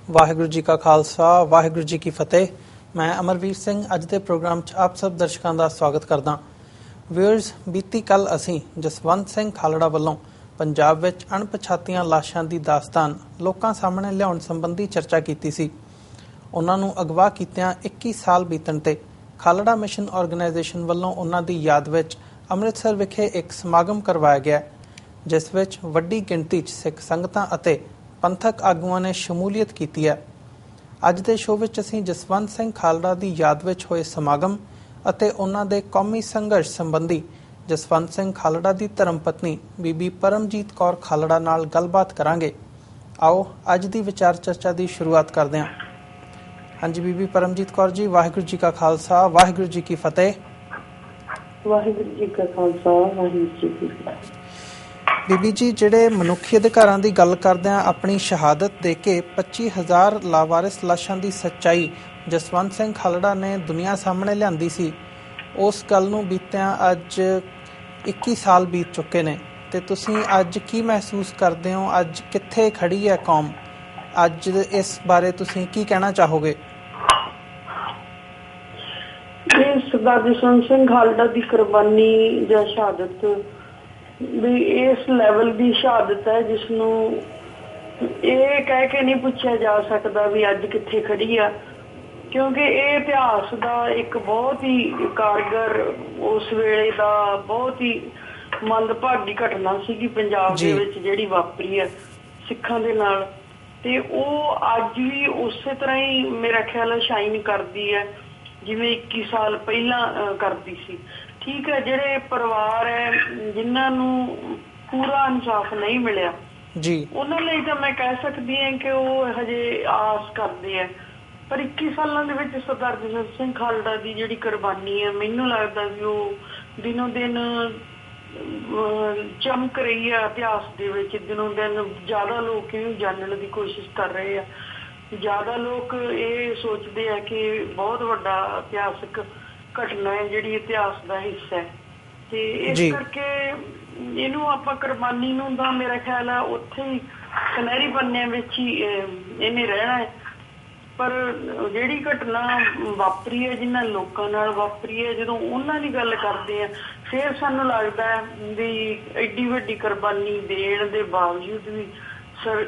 ਵਾਹਿਗੁਰੂ ਜੀ ਕਾ ਖਾਲਸਾ, ਵਾਹਿਗੁਰੂ ਜੀ ਕੀ ਫਤਿਹ। ਮੈਂ ਅਮਰਵੀਰ ਸਿੰਘ ਅੱਜ ਦੇ ਪ੍ਰੋਗਰਾਮ 'ਚ ਆਪ ਸਭ ਦਰਸ਼ਕਾਂ ਦਾ ਸਵਾਗਤ ਕਰਦਾ। ਵਿਊਅਰਸ, ਬੀਤੀ ਕੱਲ ਅਸੀਂ ਜਸਵੰਤ ਸਿੰਘ ਖਾਲੜਾ ਵੱਲੋਂ ਪੰਜਾਬ ਵਿੱਚ ਅਣਪਛਾਤੀਆਂ ਲਾਸ਼ਾਂ ਦੀ ਦਾਸਤਾਨ ਲੋਕਾਂ ਸਾਹਮਣੇ ਲਿਆਉਣ ਸੰਬੰਧੀ ਚਰਚਾ ਕੀਤੀ ਸੀ। ਉਹਨਾਂ ਨੂੰ ਅਗਵਾ ਕੀਤਿਆਂ 21 ਸਾਲ ਬੀਤਣ ਤੇ ਖਾਲੜਾ ਮਿਸ਼ਨ ਆਰਗੇਨਾਈਜੇਸ਼ਨ ਵੱਲੋਂ ਉਹਨਾਂ ਦੀ ਯਾਦ ਵਿੱਚ ਅੰਮ੍ਰਿਤਸਰ ਵਿਖੇ ਇੱਕ ਸਮਾਗਮ ਕਰਵਾਇਆ ਗਿਆ, ਜਿਸ ਵਿੱਚ ਵੱਡੀ ਗਿਣਤੀ 'ਚ ਸਿੱਖ ਸੰਗਤਾਂ ਅਤੇ ਪੰਥਕ ਆਗੂਆਂ ਨੇ ਸ਼ਮੂਲੀਅਤ ਕੀਤੀ ਹੈ। ਅੱਜ ਦੇ ਸ਼ੋਅ ਵਿੱਚ ਅਸੀਂ ਜਸਵੰਤ ਸਿੰਘ ਖਾਲੜਾ ਦੀ ਯਾਦ ਵਿੱਚ ਹੋਏ ਸਮਾਗਮ ਅਤੇ ਉਹਨਾਂ ਦੇ ਕੌਮੀ ਸੰਘਰਸ਼ ਸੰਬੰਧੀ ਜਸਵੰਤ ਸਿੰਘ ਖਾਲੜਾ ਦੀ ਧਰਮ ਪਤਨੀ ਬੀਬੀ ਪਰਮਜੀਤ ਕੌਰ ਖਾਲੜਾ ਨਾਲ ਗੱਲਬਾਤ ਕਰਾਂਗੇ। ਆਓ ਅੱਜ ਦੀ ਵਿਚਾਰ ਚਰਚਾ ਦੀ ਸ਼ੁਰੂਆਤ ਕਰਦੇ ਹਾਂ। ਹਾਂਜੀ ਬੀਬੀ ਪਰਮਜੀਤ ਕੌਰ ਜੀ, ਵਾਹਿਗੁਰੂ ਜੀ ਕਾ ਖਾਲਸਾ, ਵਾਹਿਗੁਰੂ ਜੀ ਕੀ ਫਤਿਹ। ਵਾਹਿਗੁਰੂ ਜੀ ਕਾ ਖਾਲਸਾ, ਵਾਹਿਗੁਰੂ ਜੀ ਕੀ ਫਤਿਹ। ਬੀਬੀ ਜੀ, ਜਿਹੜੇ ਮਨੁੱਖੀ ਅਧਿਕਾਰਾਂ ਦੀ ਗੱਲ ਕਰਦੇ ਹਾਂ, ਆਪਣੀ ਸ਼ਹਾਦਤ ਦੇ ਕੇ 25,000 ਲਾਵਾਰਿਸ ਲਾਸ਼ਾਂ ਦੀ ਸੱਚਾਈ ਜਸਵੰਤ ਸਿੰਘ ਖਾਲੜਾ ਨੇ ਦੁਨੀਆ ਸਾਹਮਣੇ ਲਿਆਂਦੀ ਸੀ। ਉਸ ਗੱਲ ਨੂੰ ਬੀਤਿਆਂ ਅੱਜ 21 ਸਾਲ ਬੀਤ ਚੁੱਕੇ ਨੇ ਤੇ ਤੁਸੀਂ ਅੱਜ ਕੀ ਮਹਿਸੂਸ ਕਰਦੇ ਹੋ? ਅੱਜ ਕਿੱਥੇ ਖੜੀ ਹੈ ਕੌਮ? ਅੱਜ ਇਸ ਬਾਰੇ ਤੁਸੀਂ ਕੀ ਕਹਿਣਾ ਚਾਹੋਗੇ? ਸਰਦਾਰ ਜਸਵੰਤ ਸਿੰਘ ਖਾਲੜਾ ਦੀ ਕੁਰਬਾਨੀ ਜਾਂ ਸ਼ਹਾਦਤ ਵੀ ਇਸ ਲੈਵਲ ਦੀ ਸ਼ਹਾਦਤ ਹੈ ਜਿਸ ਨੂੰ ਇਹ ਕਹਿ ਕੇ ਨਹੀਂ ਪੁੱਛਿਆ ਜਾ ਸਕਦਾ ਵੀ ਅੱਜ ਕਿੱਥੇ ਖੜੀ ਆ, ਕਿਉਂਕਿ ਇਹ ਇਤਿਹਾਸ ਦਾ ਇੱਕ ਬਹੁਤ ਹੀ ਕਾਰਗਰ ਉਸ ਵੇਲੇ ਦਾ ਬਹੁਤ ਹੀ ਮੰਦਭਾਗੀ ਘਟਨਾ ਸੀਗੀ ਪੰਜਾਬ ਦੇ ਵਿੱਚ ਜਿਹੜੀ ਵਾਪਰੀ ਹੈ ਸਿੱਖਾਂ ਦੇ ਨਾਲ, ਤੇ ਉਹ ਅੱਜ ਵੀ ਉਸੇ ਤਰ੍ਹਾਂ ਹੀ ਮੇਰਾ ਖਿਆਲ ਸ਼ਾਈਨ ਕਰਦੀ ਹੈ ਜਿਵੇਂ 21 ਸਾਲ ਪਹਿਲਾਂ ਕਰਦੀ ਸੀ। ਠੀਕ ਹੈ, ਜਿਹੜੇ ਪਰਿਵਾਰ ਹੈ ਜਿਨ੍ਹਾਂ ਨੂੰ ਪੂਰਾ ਇਨਸਾਫ ਨਹੀਂ ਮਿਲਿਆ ਜੀ, ਉਹਨਾਂ ਲਈ ਤਾਂ ਮੈਂ ਕਹਿ ਸਕਦੀ ਹਾਂ ਕਿ ਉਹ ਹਜੇ ਆਸ ਕਰਦੇ ਆ, ਪਰ 21 ਸਾਲਾਂ ਦੇ ਵਿੱਚ ਸਰਦਾਰ ਜਸਵੰਤ ਸਿੰਘ ਖਾਲੜਾ ਦੀ ਜਿਹੜੀ ਕੁਰਬਾਨੀ ਹੈ, ਮੈਨੂੰ ਲੱਗਦਾ ਵੀ ਉਹ ਦਿਨੋਂ ਦਿਨ ਚਮਕ ਰਹੀ ਹੈ ਇਤਿਹਾਸ ਦੇ ਵਿੱਚ। ਦਿਨੋਂ ਦਿਨ ਜ਼ਿਆਦਾ ਲੋਕ ਇਹਨੂੰ ਜਾਣਨ ਦੀ ਕੋਸ਼ਿਸ਼ ਕਰ ਰਹੇ ਆ, ਜ਼ਿਆਦਾ ਲੋਕ ਇਹ ਸੋਚਦੇ ਆ ਕਿ ਬਹੁਤ ਵੱਡਾ ਇਤਿਹਾਸਕ ਘਟਨਾ ਹੈ ਜਿਹੜੀ ਇਤਿਹਾਸ ਦਾ ਹਿੱਸਾ ਹੈ, ਤੇ ਇਸ ਕਰਕੇ ਇਹਨੂੰ ਆਪਾਂ ਕੁਰਬਾਨੀ ਨੂੰ ਤਾਂ ਮੇਰਾ ਖਿਆਲ ਹੈ ਉੱਥੇ ਹੀ ਸੁਨਹਿਰੀ ਪੰਨਿਆਂ ਵਿੱਚ ਹੀ ਇਹਨੇ ਰਹਿਣਾ ਹੈ। ਪਰ ਜਿਹੜੀ ਘਟਨਾ ਵਾਪਰੀ ਹੈ, ਜਿਹਨਾਂ ਲੋਕਾਂ ਨਾਲ ਵਾਪਰੀ ਹੈ, ਜਦੋਂ ਉਹਨਾਂ ਦੀ ਗੱਲ ਕਰਦੇ ਆ ਫਿਰ ਸਾਨੂੰ ਲੱਗਦਾ ਹੈ ਵੀ ਐਡੀ ਵੱਡੀ ਕੁਰਬਾਨੀ ਦੇਣ ਦੇ ਬਾਵਜੂਦ ਵੀ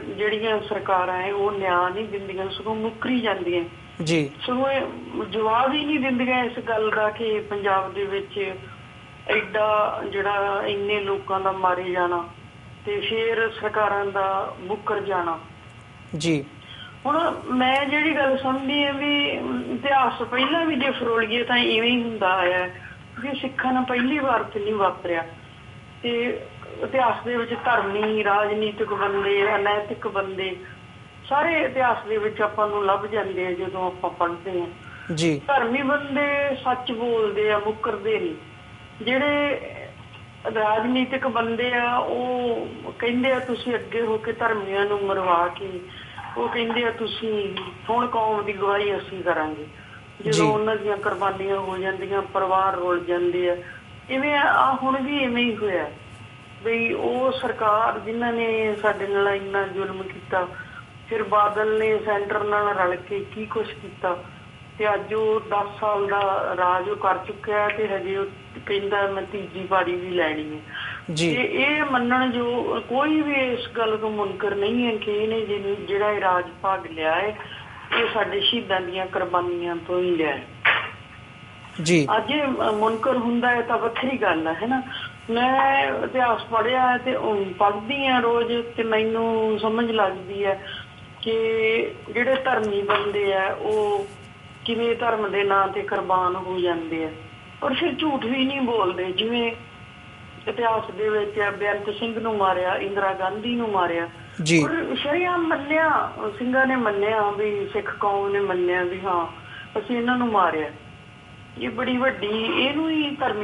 ਜਿਹੜੀਆਂ ਸਰਕਾਰਾਂ ਹੈ ਉਹ ਨਿਆਂ ਨਹੀਂ ਦਿੰਦੀਆਂ, ਸਗੋਂ ਮੁੱਕਰੀ ਜਾਂਦੀਆਂ ਜੀ। ਸਗੋਂ ਇਹ ਜਵਾਬ ਹੀ ਨਹੀਂ ਦਿੰਦੀਆਂ ਇਸ ਗੱਲ ਦਾ ਕਿ ਪੰਜਾਬ ਦੇ ਵਿੱਚ ਐਡਾ ਜਿਹੜਾ ਇੰਨੇ ਲੋਕਾਂ ਦਾ ਮਾਰੇ ਜਾਣਾ ਤੇ ਫਿਰ ਸਰਕਾਰਾਂ ਦਾ ਮੁੱਕਰ ਜਾਣਾ ਜੀ। ਹੁਣ ਮੈਂ ਜਿਹੜੀ ਗੱਲ ਸਮਝਦੀ ਹਾਂ ਵੀ ਇਤਿਹਾਸ ਪਹਿਲਾਂ ਵੀ ਜੇ ਫਰੋਲੀਏ ਤਾਂ ਇਵੇਂ ਹੀ ਹੁੰਦਾ ਆਇਆ ਵੀ ਸਿੱਖਾਂ ਨਾਲ ਪਹਿਲੀ ਵਾਰ ਤੇ ਨਹੀਂ ਵਾਪਰਿਆ, ਤੇ ਇਤਿਹਾਸ ਦੇ ਵਿੱਚ ਧਰਮੀ ਰਾਜਨੀਤਿਕ ਬੰਦੇ, ਅਨੈਤਿਕ ਬੰਦੇ ਸਾਰੇ ਇਤਿਹਾਸ ਦੇ ਵਿੱਚ ਆਪਾਂ ਨੂੰ ਲੱਭ ਜਾਂਦੇ ਆ ਜਦੋਂ ਆਪਾਂ ਪੜ੍ਹਦੇ ਹਾਂ ਜੀ। ਧਰਮੀ ਬੰਦੇ ਸੱਚ ਬੋਲਦੇ ਆ, ਮੁੱਕਰਦੇ ਨਹੀਂ। ਜਿਹੜੇ ਰਾਜਨੀਤਿਕ ਬੰਦੇ ਆ ਉਹ ਕਹਿੰਦੇ ਆ ਤੁਸੀਂ ਅੱਗੇ ਹੋ ਕੇ ਧਰਮੀਆਂ ਨੂੰ ਮਰਵਾ ਕੇ, ਉਹ ਕਹਿੰਦੇ ਆ ਤੁਸੀਂ ਹੁਣ ਕੌਮ ਦੀ ਗਵਾਹੀ ਅਸੀਂ ਕਰਾਂਗੇ। ਜਦੋਂ ਉਹਨਾਂ ਦੀਆਂ ਕੁਰਬਾਨੀਆਂ ਹੋ ਜਾਂਦੀਆਂ, ਪਰਿਵਾਰ ਰੁਲ ਜਾਂਦੇ ਆ। ਇਵੇਂ ਆ ਹੁਣ ਵੀ ਇਵੇਂ ਹੀ ਹੋਇਆ ਬਈ ਉਹ ਸਰਕਾਰ ਜਿਨ੍ਹਾਂ ਨੇ ਸਾਡੇ ਨਾਲ ਇੰਨਾ ਜ਼ੁਲਮ ਕੀਤਾ, ਫਿਰ ਬਾਦਲ ਨੇ ਸੈਂਟਰ ਨਾਲ ਰਲ ਕੇ ਕੀ ਕੁਛ ਕੀਤਾ, ਤੇ ਅੱਜ ਉਹ 10 ਸਾਲ ਦਾ ਰਾਜ ਉਹ ਕਰ ਚੁੱਕਿਆ ਤੇ ਹਜੇ ਉਹ ਕਹਿੰਦਾ ਮੈਂ ਤੀਜੀ ਪਾਰੀ ਵੀ ਲੈਣੀ ਹੈ। ਤੇ ਇਹ ਮੰਨਣ ਜੋ ਕੋਈ ਵੀ ਇਸ ਗੱਲ ਤੋਂ ਮੁਨਕਰ ਨਹੀਂ ਹੈ ਕਿ ਇਹਨੇ ਜਿਹੜਾ ਇਹ ਰਾਜ ਭਾਗ ਲਿਆ ਹੈ ਇਹ ਸਾਡੇ ਸ਼ਹੀਦਾਂ ਦੀਆਂ ਕੁਰਬਾਨੀਆਂ ਤੋਂ ਹੀ ਲਿਆ ਜੀ। ਅੱਜ ਮੁਨਕਰ ਹੁੰਦਾ ਹੈ ਤਾਂ ਵੱਖਰੀ ਗੱਲ ਹੈ ਨਾ। ਮੈਂ ਇਤਿਹਾਸ ਪੜ੍ਹਿਆ ਤੇ ਪੜ੍ਹਦੀ ਹਾਂ ਰੋਜ਼, ਤੇ ਮੈਨੂੰ ਸਮਝ ਲੱਗਦੀ ਹੈ ਕਿ ਜਿਹੜੇ ਧਰਮੀ ਬੰਦੇ ਆ ਉਹ ਕਿਵੇਂ ਧਰਮ ਦੇ ਨਾਂ ਤੇ ਕੁਰਬਾਨ ਹੋ ਜਾਂਦੇ ਆ, ਔਰ ਫਿਰ ਝੂਠ ਵੀ ਨਹੀਂ ਬੋਲਦੇ। ਜਿਵੇਂ ਇਤਿਹਾਸ ਦੇ ਵਿੱਚ ਬੇਅੰਤ ਸਿੰਘ ਨੂੰ ਮਾਰਿਆ, ਇੰਦਰਾ ਗਾਂਧੀ ਨੂੰ ਮਾਰਿਆ, ਔਰ ਸ਼ਰੇਆਮ ਮੰਨਿਆ, ਸਿੰਘਾਂ ਨੇ ਮੰਨਿਆ ਵੀ ਸਿੱਖ ਕੌਮ ਨੇ ਮੰਨਿਆ ਵੀ ਹਾਂ ਅਸੀਂ ਇਹਨਾਂ ਨੂੰ ਮਾਰਿਆ। ਇਹ ਬੜੀ ਵੱਡੀ, ਇਹਨੂੰ ਹੀ ਧਰਮ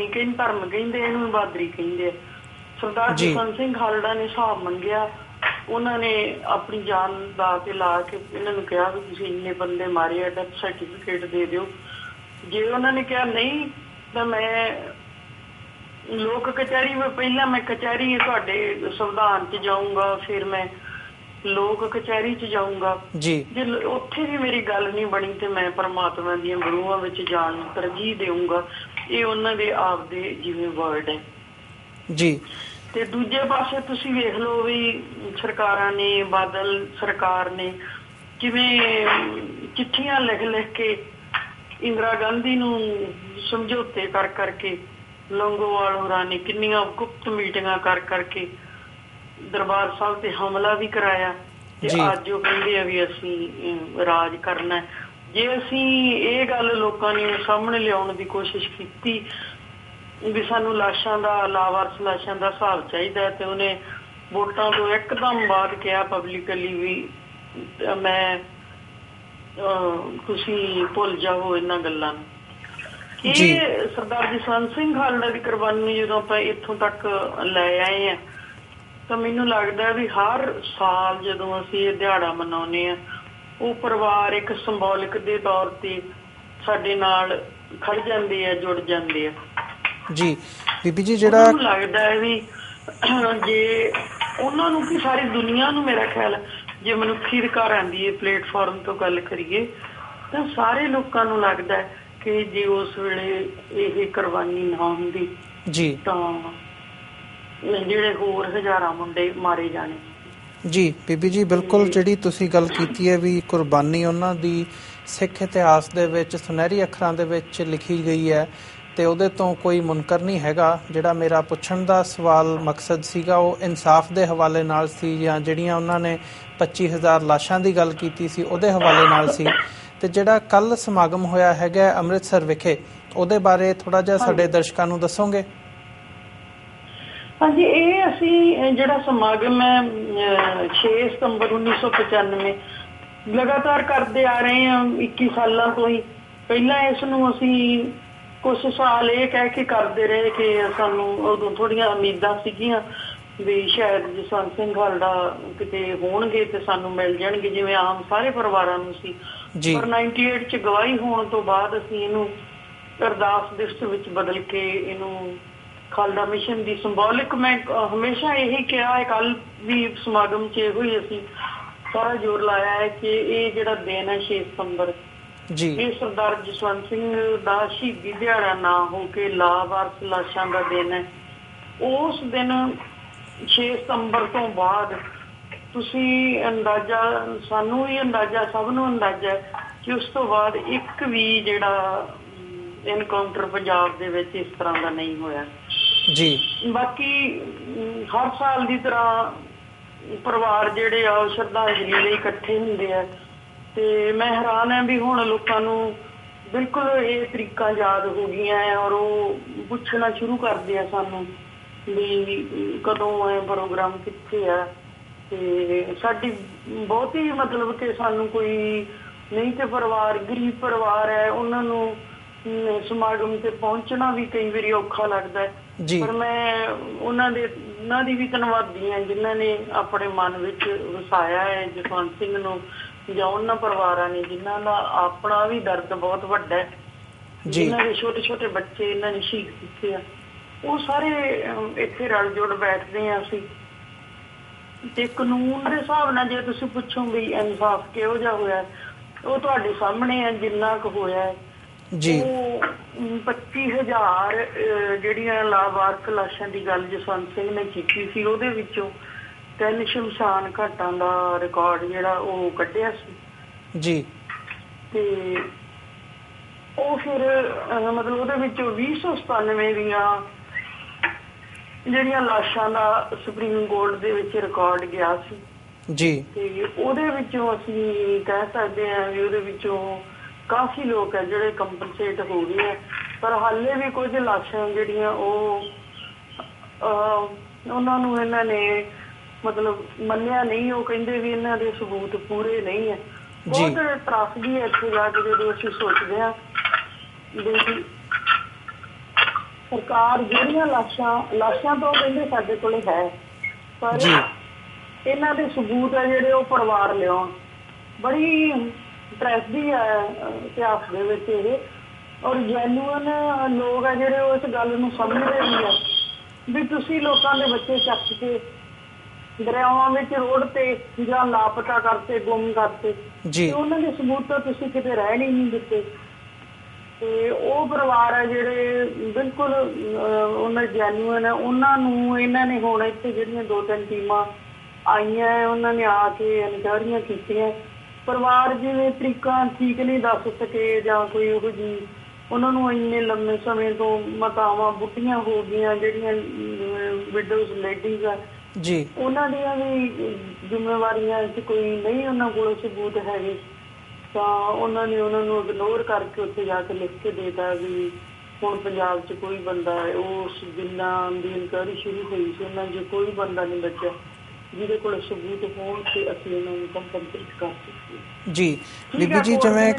ਕਹਿੰਦੇ, ਇਹਨੂੰ ਬਹਾਦਰੀ ਕਹਿੰਦੇ ਆ। ਸਰਦਾਰ ਜਸਵੰਤ ਸਿੰਘ ਖਾਲੜਾ ਨੇ ਹਿਸਾਬ ਮੰਗਿਆ, ਉਹਨਾਂ ਨੇ ਆਪਣੀ ਜਾਨ ਦਾ ਤੇ ਲਾ ਕੇ ਇਹਨਾਂ ਨੂੰ ਕਿਹਾ ਵੀ ਤੁਸੀਂ ਇੰਨੇ ਬੰਦੇ ਮਾਰੇ ਆ, ਡੈਥ ਸਰਟੀਫਿਕੇਟ ਦੇ ਦਿਓ। ਜੇ ਉਹਨਾਂ ਨੇ ਕਿਹਾ ਨਹੀਂ ਤਾਂ ਮੈਂ ਲੋਕ ਕਚਹਿਰੀ ਵਿੱਚ, ਪਹਿਲਾਂ ਮੈਂ ਕਚਹਿਰੀ ਤੁਹਾਡੇ ਸੰਵਿਧਾਨ 'ਚ ਜਾਊਂਗਾ, ਫਿਰ ਮੈਂ ਲੋਕ ਕਚਹਿਰੀ 'ਚ ਜਾਊਂਗਾ। ਜੇ ਉੱਥੇ ਵੀ ਮੇਰੀ ਗੱਲ ਨਹੀਂ ਬਣੀ ਤੇ ਮੈਂ ਪਰਮਾਤਮਾ ਦੀਆਂ ਗੁਰੂਆਂ ਵਿੱਚ ਜਾਣ ਨੂੰ ਤਰਜੀਹ ਦੇਊਂਗਾ। ਇਹ ਉਹਨਾਂ ਦੇ ਆਪ ਦੇ ਜਿਵੇਂ ਵਰਡ ਹੈ ਜੀ। ਤੇ ਦੂਜੇ ਪਾਸੇ ਤੁਸੀਂ ਵੇਖ ਲਓ ਵੀ ਸਰਕਾਰਾਂ ਨੇ, ਬਾਦਲ ਸਰਕਾਰ ਨੇ ਕਿਵੇਂ ਚਿੱਠੀਆਂ ਲਿਖ ਲਿਖ ਕੇ ਇੰਦਰਾ ਗਾਂਧੀ ਨੂੰ ਸਮਝੌਤੇ ਕਰ ਕਰਕੇ, ਲੌਂਗੋਵਾਲ ਹੋਰਾਂ ਨੇ ਕਿੰਨੀਆਂ ਗੁਪਤ ਮੀਟਿੰਗਾਂ ਕਰ ਕਰਕੇ ਦਰਬਾਰ ਸਾਹਿਬ ਤੇ ਹਮਲਾ ਵੀ ਕਰਾਇਆ। ਤੇ ਅੱਜ ਉਹ ਕਹਿੰਦੇ ਆ ਵੀ ਅਸੀਂ ਰਾਜ ਕਰਨਾ। ਜੇ ਅਸੀਂ ਇਹ ਗੱਲ ਲੋਕਾਂ ਨੇ ਸਾਹਮਣੇ ਲਿਆਉਣ ਦੀ ਕੋਸ਼ਿਸ਼ ਕੀਤੀ ਵੀ ਸਾਨੂੰ ਲਾਸ਼ਾਂ ਦਾ, ਲਾਵਾਰਸ ਲਾਸ਼ਾਂ ਦਾ ਹਿਸਾਬ ਚਾਹੀਦਾ, ਤੇ ਉਹਨੇ ਵੋਟਾਂ ਤੋਂ ਇੱਕਦਮ ਬਾਅਦ ਕਿਹਾ ਪਬਲਿਕਲੀ ਵੀ ਮੈਂ ਤੁਸੀਂ ਭੁੱਲ ਜਾਓ ਇਹਨਾਂ ਗੱਲਾਂ ਨੂੰ। ਇਹ ਸਰਦਾਰ ਜਸਵੰਤ ਸਿੰਘ ਖਾਲੜਾ ਦੀ ਕੁਰਬਾਨੀ ਜਦੋਂ ਆਪਾਂ ਇੱਥੋਂ ਤੱਕ ਲੈ ਆਏ ਆ ਤਾਂ ਮੈਨੂੰ ਲੱਗਦਾ ਵੀ ਹਰ ਸਾਲ ਜਦੋਂ ਅਸੀਂ ਇਹ ਦਿਹਾੜਾ ਮਨਾਉਂਦੇ ਆ, ਉਹ ਪਰਿਵਾਰ ਇੱਕ ਸਿੰਬੋਲਿਕ ਦੇ ਤੌਰ ਤੇ ਸਾਡੇ ਨਾਲ ਖੜ ਜਾਂਦੇ ਆ, ਜੁੜ ਜਾਂਦੇ ਆ। ਜੀ ਬੀਬੀ ਜੀ, ਜਿਹੜਾ ਲੱਗਦਾ ਹੈ ਵੀ ਜੇ ਉਹਨਾਂ ਨੂੰ, ਕਿ ਸਾਰੀ ਦੁਨੀਆ ਨੂੰ, ਮੇਰਾ ਖਿਆਲ ਜੇ ਮਨੁੱਖੀ ਅਧਿਕਾਰਾਂ ਦੀ ਪਲੇਟਫਾਰਮ ਤੋਂ ਗੱਲ ਕਰੀਏ ਤਾਂ ਸਾਰੇ ਲੋਕਾਂ ਨੂੰ ਲੱਗਦਾ ਕਿ ਜੇ ਉਸ ਵੇਲੇ ਇਹ ਕੁਰਬਾਨੀ ਨਾ ਹੁੰਦੀ ਜੀ ਤਾਂ ਜਿਹੜੇ ਹੋਰ ਹਜ਼ਾਰਾਂ ਮੁੰਡੇ ਮਾਰੇ ਜਾਣੇ। ਜੀ ਬੀਬੀ ਜੀ, ਬਿਲਕੁਲ ਜਿਹੜੀ ਤੁਸੀਂ ਗੱਲ ਕੀਤੀ ਹੈ ਵੀ ਕੁਰਬਾਨੀ ਉਹਨਾਂ ਦੀ ਸਿੱਖ ਇਤਿਹਾਸ ਦੇ ਵਿੱਚ ਸੁਨਹਿਰੀ ਅੱਖਰਾਂ ਦੇ ਵਿੱਚ ਲਿਖੀ ਗਈ ਹੈ ਤੇ ਉਹਦੇ ਤੋਂ ਕੋਈ ਮੁਨਕਰ ਨਹੀਂ ਹੈਗਾ। ਜਿਹੜਾ ਮੇਰਾ ਪੁੱਛਣ ਦਾ ਸਵਾਲ ਮਕਸਦ ਸੀਗਾ ਉਹ ਇਨਸਾਫ ਦੇ ਹਵਾਲੇ ਨਾਲ ਸੀ, ਜਾਂ ਜਿਹੜੀਆਂ ਉਹਨਾਂ ਨੇ 25,000 ਲਾਸ਼ਾਂ ਦੀ ਗੱਲ ਕੀਤੀ ਸੀ ਉਹਦੇ ਹਵਾਲੇ ਨਾਲ ਸੀ। ਤੇ ਜਿਹੜਾ ਕੱਲ ਸਮਾਗਮ ਹੋਇਆ ਹੈਗਾ ਅੰਮ੍ਰਿਤਸਰ ਵਿਖੇ, ਉਹਦੇ ਬਾਰੇ ਥੋੜਾ ਜਿਹਾ ਸਾਡੇ ਦਰਸ਼ਕਾਂ ਨੂੰ ਦੱਸੋਗੇ? ਹਾਂਜੀ, ਇਹ ਅਸੀਂ ਜਿਹੜਾ ਸਮਾਗਮ ਹੈ 6 ਸਤੰਬਰ 1995 ਲਗਾਤਾਰ ਕਰਦੇ ਆ ਰਹੇ ਹਾਂ 21 ਸਾਲਾਂ ਤੋਂ ਹੀ। ਪਹਿਲਾਂ ਇਸ ਨੂੰ ਅਸੀਂ ਕੁਛ ਸਾਲ ਇਹ ਕਹਿ ਕੇ ਕਰਦੇ ਰਹੇ ਕਿ ਸਾਨੂੰ ਉਦੋਂ ਥੋੜੀਆਂ ਉਮੀਦਾਂ ਸੀਗੀਆਂ ਵੀ ਸ਼ਾਇਦ ਜਸਵੰਤ ਸਿੰਘ ਖਾਲੜਾ ਕਿਤੇ ਹੋਣਗੇ ਤੇ ਸਾਨੂੰ ਮਿਲ ਜਾਣਗੇ, ਜਿਵੇਂ ਆਮ ਸਾਰੇ ਪਰਿਵਾਰਾਂ ਨੂੰ ਸੀ। ਪਰ 98 ਚ ਗਵਾਹੀ ਹੋਣ ਤੋਂ ਬਾਅਦ ਅਸੀਂ ਇਹਨੂੰ ਅਰਦਾਸ ਦਿਵਸ ਵਿੱਚ ਬਦਲ ਕੇ ਇਹਨੂੰ ਖਾਲੜਾ ਮਿਸ਼ਨ ਦੀ ਸਿੰਬੋਲਿਕ, ਮੈਂ ਹਮੇਸ਼ਾ ਇਹੀ ਕਿਹਾ ਹੈ, ਕੱਲ ਵੀ ਸਮਾਗਮ 'ਚ ਇਹੋ ਹੀ ਅਸੀਂ ਸਾਰਾ ਜ਼ੋਰ ਲਾਇਆ ਹੈ ਕਿ ਇਹ ਜਿਹੜਾ ਦਿਨ ਹੈ 6 ਸਤੰਬਰ ਇਹ ਸਰਦਾਰ ਜਸਵੰਤ ਸਿੰਘ ਦਾ ਸ਼ਹੀਦੀ ਦਿਹਾੜਾ ਨਾ ਹੋ ਕੇ ਲਾਵਾਰਸ ਲਾਸ਼ਾਂ ਦਾ ਦਿਨ ਹੈ। ਉਸ ਦਿਨ 6 ਸਤੰਬਰ ਤੋਂ ਬਾਅਦ ਤੁਸੀਂ ਅੰਦਾਜ਼ਾ, ਸਾਨੂੰ ਵੀ ਅੰਦਾਜ਼ਾ, ਸਭ ਨੂੰ ਅੰਦਾਜ਼ਾ ਕਿ ਉਸ ਤੋਂ ਬਾਅਦ ਇੱਕ ਵੀ ਜਿਹੜਾ ਇਨਕਾਊਂਟਰ ਪੰਜਾਬ ਦੇ ਵਿੱਚ ਇਸ ਤਰ੍ਹਾਂ ਦਾ ਨਹੀਂ ਹੋਇਆ ਜੀ। ਬਾਕੀ ਹਰ ਸਾਲ ਦੀ ਤਰ੍ਹਾਂ ਪਰਿਵਾਰ ਜਿਹੜੇ ਆ ਉਹ ਸ਼ਰਧਾਂਜਲੀ ਲਈ ਇਕੱਠੇ ਹੁੰਦੇ ਆ ਤੇ ਮੈਂ ਹੈਰਾਨ ਹਾਂ ਵੀ ਹੁਣ ਲੋਕਾਂ ਨੂੰ ਬਿਲਕੁਲ ਇਹ ਤਰੀਕਾਂ ਯਾਦ ਹੋ ਗਈਆਂ ਔਰ ਉਹ ਪੁੱਛਣਾ ਸ਼ੁਰੂ ਕਰਦੇ ਆ ਸਾਨੂੰ ਵੀ ਕਦੋਂ ਹੈ ਪ੍ਰੋਗਰਾਮ, ਕਿੱਥੇ ਆ। ਤੇ ਸਾਡੀ ਬਹੁਤੀ ਮਤਲਬ ਕਿ ਸਾਨੂੰ ਕੋਈ ਨਹੀਂ ਤੇ ਪਰਿਵਾਰ, ਗਰੀਬ ਪਰਿਵਾਰ ਹੈ, ਉਹਨਾਂ ਨੂੰ ਸਮਾਗਮ ਤੇ ਪਹੁੰਚਣਾ ਵੀ ਕਈ ਵਾਰੀ ਔਖਾ ਲੱਗਦਾ ਹੈ। ਪਰ ਮੈਂ ਉਹਨਾਂ ਦੀ ਵੀ ਧੰਨਵਾਦੀ ਹਾਂ ਜਿਨ੍ਹਾਂ ਨੇ ਆਪਣੇ ਮਨ ਵਿੱਚ ਵਸਾਇਆ ਹੈ ਜਸਵੰਤ ਸਿੰਘ ਨੂੰ, ਜਾਂ ਉਹਨਾਂ ਪਰਿਵਾਰਾਂ ਨੇ ਜਿਨ੍ਹਾਂ ਦਾ ਆਪਣਾ ਵੀ ਦਰਦ ਬਹੁਤ ਵੱਡਾ ਹੈ, ਜਿਨ੍ਹਾਂ ਦੇ ਛੋਟੇ ਛੋਟੇ ਬੱਚੇ ਇਹਨਾਂ ਨੇ ਸ਼ਹੀਦ ਕੀਤੇ ਆ। ਉਹ ਸਾਰੇ ਇੱਥੇ ਰਲ ਜੁੜ ਬੈਠਦੇ ਆ ਅਸੀਂ ਤੇ ਕਾਨੂੰਨ ਦੇ ਹਿਸਾਬ ਨਾਲ ਜੇ ਤੁਸੀਂ ਪੁੱਛੋ ਵੀ ਇਨਸਾਫ ਕਿਹੋ ਜਿਹਾ ਹੋਇਆ, ਉਹ ਤੁਹਾਡੇ ਸਾਹਮਣੇ ਹੈ। ਜਿੰਨਾ ਕੁ ਹੋਇਆ ਉਹ 25,000 ਜਿਹੜੀਆਂ ਲਾਵਾਰਸ ਲਾਸ਼ਾਂ ਦੀ ਗੱਲ ਜਸਵੰਤ ਸਿੰਘ ਨੇ ਕੀਤੀ ਸੀ, ਉਹਦੇ ਵਿੱਚੋਂ 3 ਸ਼ਮਸ਼ਾਨ ਘਾਟਾਂ ਦਾ ਰਿਕਾਰਡ ਜਿਹੜਾ ਉਹ ਕੱਢਿਆ ਸੀ ਜੀ। ਤੇ ਉਹ ਫਿਰ ਮਤਲਬ ਉਹਦੇ ਵਿੱਚੋਂ 2097 ਦੀਆਂ ਜਿਹੜੀਆਂ ਲਾਸ਼ਾਂ ਦਾ ਸੁਪਰੀਮ ਕੋਰਟ ਦੇ ਵਿੱਚ ਰਿਕਾਰਡ ਗਿਆ ਸੀ ਜੀ। ਤੇ ਉਹਦੇ ਵਿੱਚੋਂ ਅਸੀਂ ਕਹਿ ਸਕਦੇ ਹਾਂ ਵੀ ਉਹਦੇ ਵਿੱਚੋਂ ਕਾਫੀ ਲੋਕ ਹੈ ਜਿਹੜੇ ਕੰਪਨਸੇਟ ਹੋ ਗਏ ਹੈ, ਪਰ ਹਾਲੇ ਵੀ ਕੁਝ ਲਾਸ਼ਾਂ ਜਿਹੜੀਆਂ ਉਹ ਉਹਨਾਂ ਨੂੰ ਇਹਨਾਂ ਨੇ ਮਤਲਬ ਮੰਨਿਆ ਨਹੀਂ। ਉਹ ਕਹਿੰਦੇ ਵੀ ਇਹਨਾਂ ਦੇ ਸਬੂਤ ਪੂਰੇ ਨਹੀਂ ਹੈ। ਬਹੁਤ ਤਰਾਸਦੀ ਹੈ ਇੱਥੇ ਜਾ ਕੇ ਜਦੋਂ ਅਸੀਂ ਸੋਚਦੇ ਹਾਂ ਵੀ ਸਰਕਾਰ ਜਿਹੜੀਆਂ ਲਾਸ਼ਾਂ ਤੋਂ ਕਹਿੰਦੇ ਸਾਡੇ ਕੋਲ ਹੈ, ਪਰ ਇਹਨਾਂ ਦੇ ਸਬੂਤ ਆ ਜਿਹੜੇ ਉਹ ਪਰਿਵਾਰ ਲਿਆਉਣ। ਬੜੀ ਟ੍ਰੈਜਡੀ ਆ ਇਤਿਹਾਸ ਦੇ ਵਿੱਚ ਇਹ। ਔਰ ਜੈਨੂਅਨ ਲੋਕ ਆ ਜਿਹੜੇ ਉਹ ਇਸ ਗੱਲ ਨੂੰ ਸਮਝਦੇ ਵੀ ਆ ਵੀ ਤੁਸੀਂ ਲੋਕਾਂ ਦੇ ਬੱਚੇ ਚੱਕ ਕੇ ਦਰਿਆਵਾਂ ਵਿੱਚ ਰੋਡ ਤੇ ਜਾਂ ਲਾਪਤਾ ਕਰਤੇ, ਗੁੰਮ ਕਰਤੇ, ਤੇ ਉਹਨਾਂ ਦੇ ਸਬੂਤ ਤਾਂ ਤੁਸੀਂ ਕਿਤੇ ਰਹਿਣ ਹੀ ਨਹੀਂ ਦਿੱਤੇ। ਤੇ ਉਹ ਪਰਿਵਾਰ ਆ ਜਿਹੜੇ ਬਿਲਕੁਲ ਉਹਨਾਂ ਜੈਨੂਅਨ ਹੈ, ਉਹਨਾਂ ਨੂੰ ਇਹਨਾਂ ਨੇ ਹੁਣ ਇੱਥੇ ਜਿਹੜੀਆਂ 2-3 ਟੀਮਾਂ ਆਈਆਂ ਉਹਨਾਂ ਨੇ ਆ ਕੇ ਇਨਕੁਆਇਰੀਆਂ ਕੀਤੀਆਂ। ਪਰਿਵਾਰ ਜਿਵੇਂ ਤਰੀਕਾ ਠੀਕ ਨਹੀਂ ਦੱਸ ਸਕੇ ਜਾਂ ਕੋਈ ਇਹੋ ਜਿਹੀ ਉਹਨਾਂ ਨੂੰ ਇੰਨੇ ਲੰਮੇ ਸਮੇਂ ਤੋਂ ਮਾਤਾਵਾਂ ਬੁੱਢੀਆਂ ਹੋ ਗਈਆਂ ਜਿਹੜੀਆਂ ਵਿਡੋਜ਼ ਲੇਡੀਜ਼ ਆ ਜੀ, ਉਹਨਾਂ ਦੀਆਂ ਵੀ ਜ਼ਿੰਮੇਵਾਰੀਆਂ 'ਚ ਕੋਈ ਨਹੀਂ ਉਹਨਾਂ ਕੋਲ ਸਬੂਤ ਹੈਗੇ, ਤਾਂ ਉਹਨਾਂ ਨੇ ਉਹਨਾਂ ਨੂੰ ਇਗਨੋਰ ਕਰਕੇ ਉੱਥੇ ਜਾ ਕੇ ਲਿਖ ਕੇ ਦੇਤਾ ਵੀ ਹੁਣ ਪੰਜਾਬ 'ਚ ਕੋਈ ਬੰਦਾ ਉਸ ਦਿਨਾਂ ਦੀ ਇਨਕੁਆਇਰੀ ਸ਼ੁਰੂ ਹੋਈ ਸੀ ਉਹਨਾਂ 'ਚ ਕੋਈ ਬੰਦਾ ਨਹੀਂ ਬਚਿਆ ਜਿਹਦੇ ਕੋਲ ਸਬੂਤ ਹੋਣ ਤੇ ਅਸੀਂ ਉਹਨਾਂ ਨੂੰ ਕੰਪਨਸੇਟ ਕਰ ਸਕੀਏ। ਜੀ ਬੀਬੀ ਜੀ, ਜਿਵੇਂ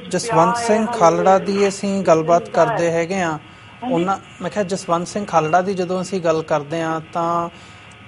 ਜਸਵੰਤ ਸਿੰਘ ਖਾਲੜਾ ਦੀ ਅਸੀਂ ਗੱਲਬਾਤ ਕਰਦੇ ਹੈਗੇ ਆ, ਮੈਂ ਕਿਹਾ ਜਸਵੰਤ ਸਿੰਘ ਖਾਲੜਾ ਦੀ ਜਦੋਂ ਅਸੀਂ ਗੱਲ ਕਰਦੇ ਹਾਂ ਤਾਂ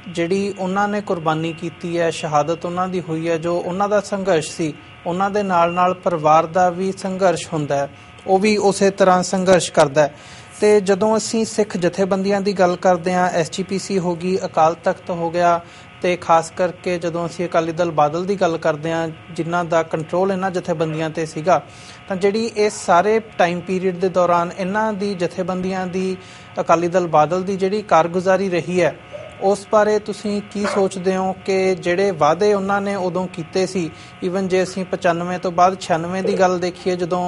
ਜਿਹੜੀ ਉਹਨਾਂ ਨੇ ਕੁਰਬਾਨੀ ਕੀਤੀ ਹੈ, ਸ਼ਹਾਦਤ ਉਹਨਾਂ ਦੀ ਹੋਈ ਹੈ, ਜੋ ਉਹਨਾਂ ਦਾ ਸੰਘਰਸ਼ ਸੀ ਉਹਨਾਂ ਦੇ ਨਾਲ ਪਰਿਵਾਰ ਦਾ ਵੀ ਸੰਘਰਸ਼ ਹੁੰਦਾ ਹੈ, ਉਹ ਵੀ ਉਸੇ ਤਰ੍ਹਾਂ ਸੰਘਰਸ਼ ਕਰਦਾ ਹੈ। ਤੇ ਜਦੋਂ ਅਸੀਂ ਸਿੱਖ ਜਥੇਬੰਦੀਆਂ ਦੀ ਗੱਲ ਕਰਦੇ ਹਾਂ, SGPC ਹੋ ਗਈ, ਅਕਾਲ ਤਖਤ ਹੋ ਗਿਆ, ਤੇ ਖਾਸ ਕਰਕੇ ਜਦੋਂ ਅਸੀਂ ਅਕਾਲੀ ਦਲ ਬਾਦਲ ਦੀ ਗੱਲ ਕਰਦੇ ਹਾਂ ਜਿਨ੍ਹਾਂ ਦਾ ਕੰਟਰੋਲ ਇਹਨਾਂ ਜਥੇਬੰਦੀਆਂ ਤੇ ਸੀਗਾ, ਤਾਂ ਜਿਹੜੀ ਇਸ ਸਾਰੇ ਟਾਈਮ ਪੀਰੀਅਡ ਦੇ ਦੌਰਾਨ ਇਹਨਾਂ ਦੀ ਜਥੇਬੰਦੀਆਂ ਦੀ, ਅਕਾਲੀ ਦਲ ਬਾਦਲ ਦੀ ਜਿਹੜੀ ਕਾਰਗੁਜ਼ਾਰੀ ਰਹੀ ਹੈ, ਉਸ ਬਾਰੇ ਤੁਸੀਂ ਕੀ ਸੋਚਦੇ ਹੋ ਕਿ ਜਿਹੜੇ ਵਾਅਦੇ ਉਹਨਾਂ ਨੇ ਉਦੋਂ ਕੀਤੇ ਸੀ, ਈਵਨ ਜੇ ਅਸੀਂ 95 ਤੋਂ ਬਾਅਦ 96 ਦੀ ਗੱਲ ਦੇਖੀਏ ਜਦੋਂ